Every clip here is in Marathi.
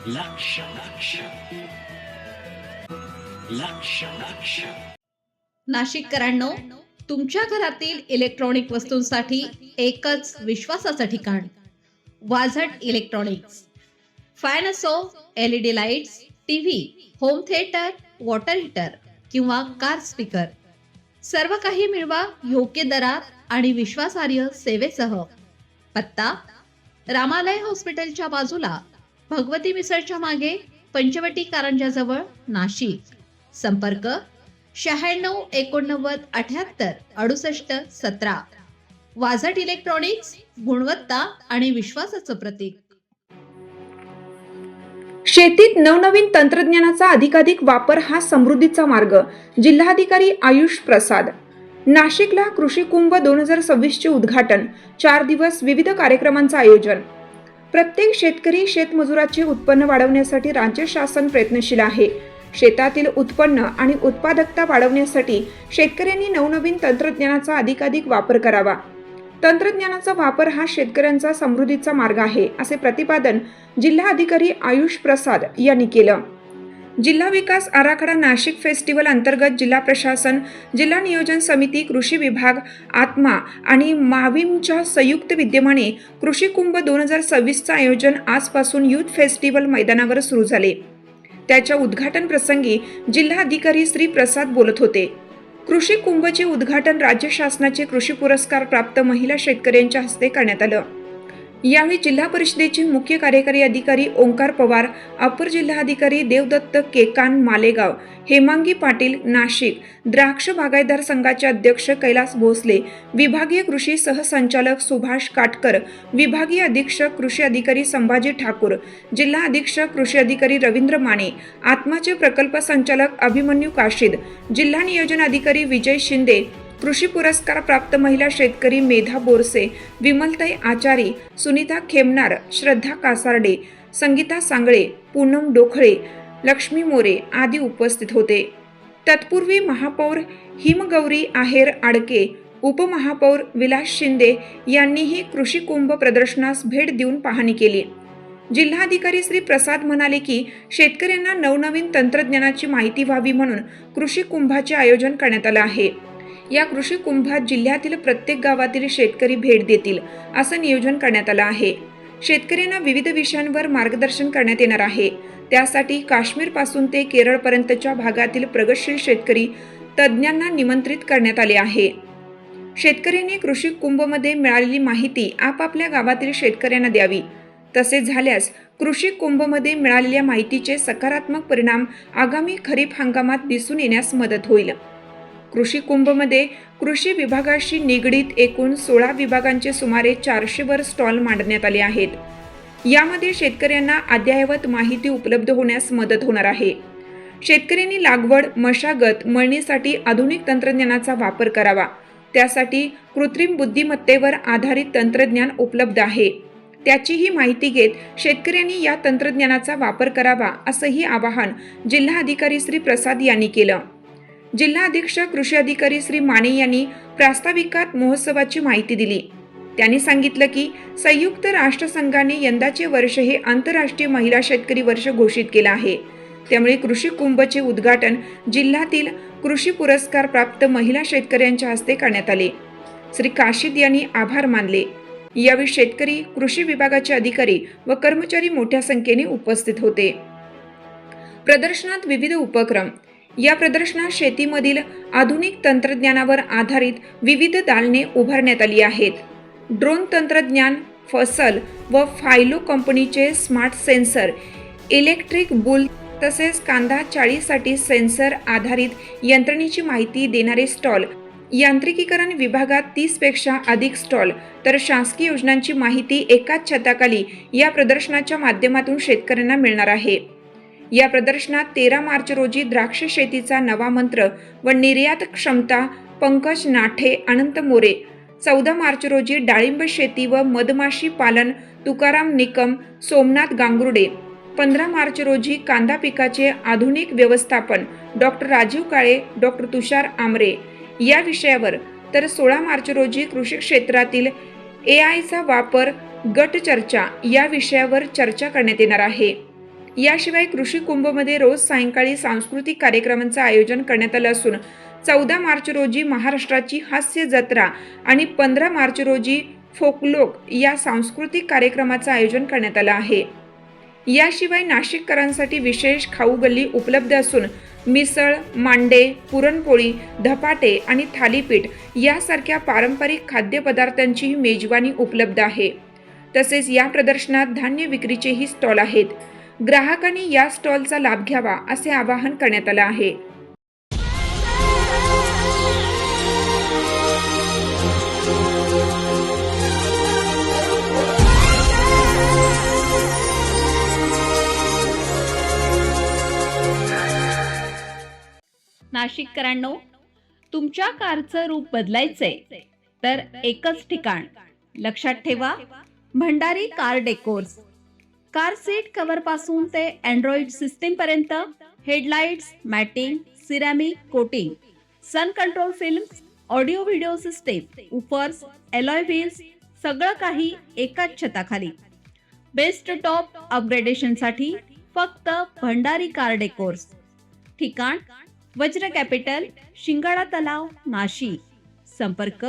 लक्ष लक्ष लक्ष लक्ष नाशिककरांनो, तुमच्या घरातील इलेक्ट्रॉनिक वस्तूंसाठी एकच विश्वासाचं ठिकाण वाझट इलेक्ट्रॉनिक्स. फॅन असो, LED lights, TV, home theatre, water heater किंवा कार स्पीकर, सर्व काही मिळवा योग्य दरात आणि विश्वासार्ह सेवेसह. पत्ता: रामालय हॉस्पिटलच्या बाजूला, भगवती मिसळच्या मागे, पंचवटी कारंजाजवळ, नाशिक. संपर्क: 96 89 78 68 17. वाझट इलेक्ट्रॉनिक्स, गुणवत्ता आणि विश्वासाचं प्रतीक. शेतीत नवनवीन तंत्रज्ञानाचा अधिकाधिक वापर हा समृद्धीचा मार्ग. जिल्हाधिकारी आयुष प्रसाद. नाशिकला कृषी कुंभ 2026 चे उद्घाटन. 4 दिवस विविध कार्यक्रमांचं आयोजन. प्रत्येक शेतकरी शेतमजुराचे उत्पन्न वाढवण्यासाठी राज्य शासन प्रयत्नशील आहे. शेतातील उत्पन्न आणि उत्पादकता वाढवण्यासाठी शेतकऱ्यांनी नवनवीन तंत्रज्ञानाचा अधिकाधिक वापर करावा. तंत्रज्ञानाचा वापर हा शेतकऱ्यांचा समृद्धीचा मार्ग आहे, असे प्रतिपादन जिल्हाधिकारी आयुष प्रसाद यांनी केलं. जिल्हा विकास आराखडा नाशिक फेस्टिवल अंतर्गत जिल्हा प्रशासन, जिल्हा नियोजन समिती, कृषी विभाग, आत्मा आणि माविमच्या संयुक्त विद्यमाने कृषी कुंभ 2026चं आयोजन आजपासून युथ फेस्टिवल मैदानावर सुरू झाले. त्याच्या उद्घाटन प्रसंगी जिल्हाधिकारी श्री प्रसाद बोलत होते. कृषी कुंभचे उद्घाटन राज्य शासनाचे कृषी पुरस्कार प्राप्त महिला शेतकऱ्यांच्या हस्ते करण्यात आलं. यावेळी जिल्हा परिषदेचे मुख्य कार्यकारी अधिकारी ओंकार पवार, अपर जिल्हाधिकारी देवदत्त केकान मालेगाव, हेमांगी पाटील नाशिक, द्राक्ष बागायतदार संघाचे अध्यक्ष कैलास भोसले, विभागीय कृषी सहसंचालक सुभाष काटकर, विभागीय अधीक्षक कृषी अधिकारी संभाजी ठाकूर, जिल्हा अधीक्षक कृषी अधिकारी रवींद्र माने, आत्माचे प्रकल्प संचालक अभिमन्यू काशीद, जिल्हा नियोजन अधिकारी विजय शिंदे, कृषी पुरस्कार प्राप्त महिला शेतकरी मेधा बोरसे, विमलताई आचारी, सुनीता खेमनार, श्रद्धा कासारडे, संगीता सांगळे, पूनम डोखळे, लक्ष्मी मोरे आदी उपस्थित होते. तत्पूर्वी महापौर हिमगौरी आहेर आडके, उपमहापौर विलास शिंदे यांनीही कृषी कुंभ प्रदर्शनास भेट देऊन पाहणी केली. जिल्हाधिकारी श्री प्रसाद म्हणाले की शेतकऱ्यांना नवनवीन तंत्रज्ञानाची माहिती व्हावी म्हणून कृषी कुंभाचे आयोजन करण्यात आलं आहे. या कृषी कुंभात जिल्ह्यातील प्रत्येक गावातील शेतकरी भेट देतील असं नियोजन करण्यात आलं आहे. शेतकऱ्यांना विविध विषयांवर मार्गदर्शन करण्यात येणार आहे. त्यासाठी काश्मीर पासून ते केरळ पर्यंतच्या भागातील प्रगतशील शेतकरी तज्ज्ञांना निमंत्रित करण्यात आले आहे. शेतकऱ्यांनी कृषी कुंभमध्ये मिळालेली माहिती आपापल्या गावातील शेतकऱ्यांना द्यावी. तसे झाल्यास कृषी कुंभमध्ये मिळालेल्या माहितीचे सकारात्मक परिणाम आगामी खरीप हंगामात दिसून येण्यास मदत होईल. कृषी कुंभमध्ये कृषी विभागाशी निगडीत एकूण 16 विभागांचे सुमारे 400 वर स्टॉल मांडण्यात आले आहेत. यामध्ये शेतकऱ्यांना अद्ययावत माहिती उपलब्ध होण्यास मदत होणार आहे. शेतकऱ्यांनी लागवड, मशागत, मळणीसाठी आधुनिक तंत्रज्ञानाचा वापर करावा. त्यासाठी कृत्रिम बुद्धिमत्तेवर आधारित तंत्रज्ञान उपलब्ध आहे. त्याचीही माहिती घेत शेतकऱ्यांनी या तंत्रज्ञानाचा वापर करावा, असंही आवाहन जिल्हाधिकारी श्री प्रसाद यांनी केलं. जिल्हा अधीक्षक कृषी अधिकारी श्री माने यांनी प्रास्ताविकात महोत्सवाची माहिती दिली. त्यांनी सांगितलं की संयुक्त राष्ट्रसंघाने यंदाचे वर्ष हे आंतरराष्ट्रीय महिला शेतकरी वर्ष घोषित केलं आहे. त्यामुळे कृषी कुंभचे उद्घाटन जिल्ह्यातील कृषी पुरस्कार प्राप्त महिला शेतकऱ्यांच्या हस्ते करण्यात आले. श्री काशीद यांनी आभार मानले. यावेळी शेतकरी, कृषी विभागाचे अधिकारी व कर्मचारी मोठ्या संख्येने उपस्थित होते. प्रदर्शनात विविध उपक्रम. या प्रदर्शनात शेतीमधील आधुनिक तंत्रज्ञानावर आधारित विविध दालने उभारण्यात आली आहेत. ड्रोन तंत्रज्ञान, फसल व फायलो कंपनीचे स्मार्ट सेन्सर, इलेक्ट्रिक बुल तसेच कांदा चाळीसाठी सेन्सर आधारित यंत्रणेची माहिती देणारे स्टॉल, यांत्रिकीकरण विभागात 30 पेक्षा अधिक स्टॉल, तर शासकीय योजनांची माहिती एकाच छताखाली या प्रदर्शनाच्या माध्यमातून शेतकऱ्यांना मिळणार आहे. या प्रदर्शनात 13 मार्च रोजी द्राक्ष शेतीचा नवा मंत्र व निर्यात क्षमता पंकज नाठे, अनंत मोरे, 14 मार्च रोजी डाळिंब शेती व मधमाशी पालन तुकाराम निकम, सोमनाथ गांगुर्डे, 15 मार्च रोजी कांदा पिकाचे आधुनिक व्यवस्थापन डॉक्टर राजीव काळे, डॉक्टर तुषार आमरे या विषयावर, तर 16 मार्च रोजी कृषी क्षेत्रातील AI चा वापर गट चर्चा या विषयावर चर्चा करण्यात येणार आहे. याशिवाय कृषी कुंभमध्ये रोज सायंकाळी सांस्कृतिक कार्यक्रमांचं आयोजन करण्यात आलं असून 14 मार्च रोजी महाराष्ट्राची हास्य जत्रा आणि 15 मार्च रोजी फोकलोक या सांस्कृतिक कार्यक्रमाचं आयोजन करण्यात आलं आहे. याशिवाय नाशिककरांसाठी विशेष खाऊ गल्ली उपलब्ध असून मिसळ, मांडे, पुरणपोळी, धपाटे आणि थालीपीठ यासारख्या पारंपरिक खाद्यपदार्थांचीही मेजवानी उपलब्ध आहे. तसेच या प्रदर्शनात धान्य विक्रीचेही स्टॉल आहेत. ग्राहकांनी या स्टॉलचा लाभ घ्यावा असे आवाहन करण्यात आलं आहे. नाशिककरांनो, तुमच्या कारचं रूप बदलायचंय तर एकच ठिकाण. लक्षात ठेवा, Bhandari car decors. Car seat cover पासून ते अँड्रॉइड सिस्टीम पर्यंत, headlights, matting, ceramic coating, sun control films, audio video system, woofers, alloy wheels, सगळं काही एकाच छताखाली. बेस्ट टॉप अपग्रेडेशनसाठी फक्त भंडारी कार डेकोर्स. ठिकाण वज्र कॅपिटल, शिंगाडा तलाव, नाशिक. संपर्क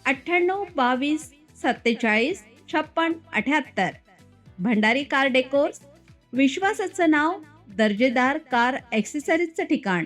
98 22 47 56 78. भंडारी कार डेकोर्स, विश्वासाचं नाव, दर्जेदार कार ॲक्सेसरीजचं ठिकाण.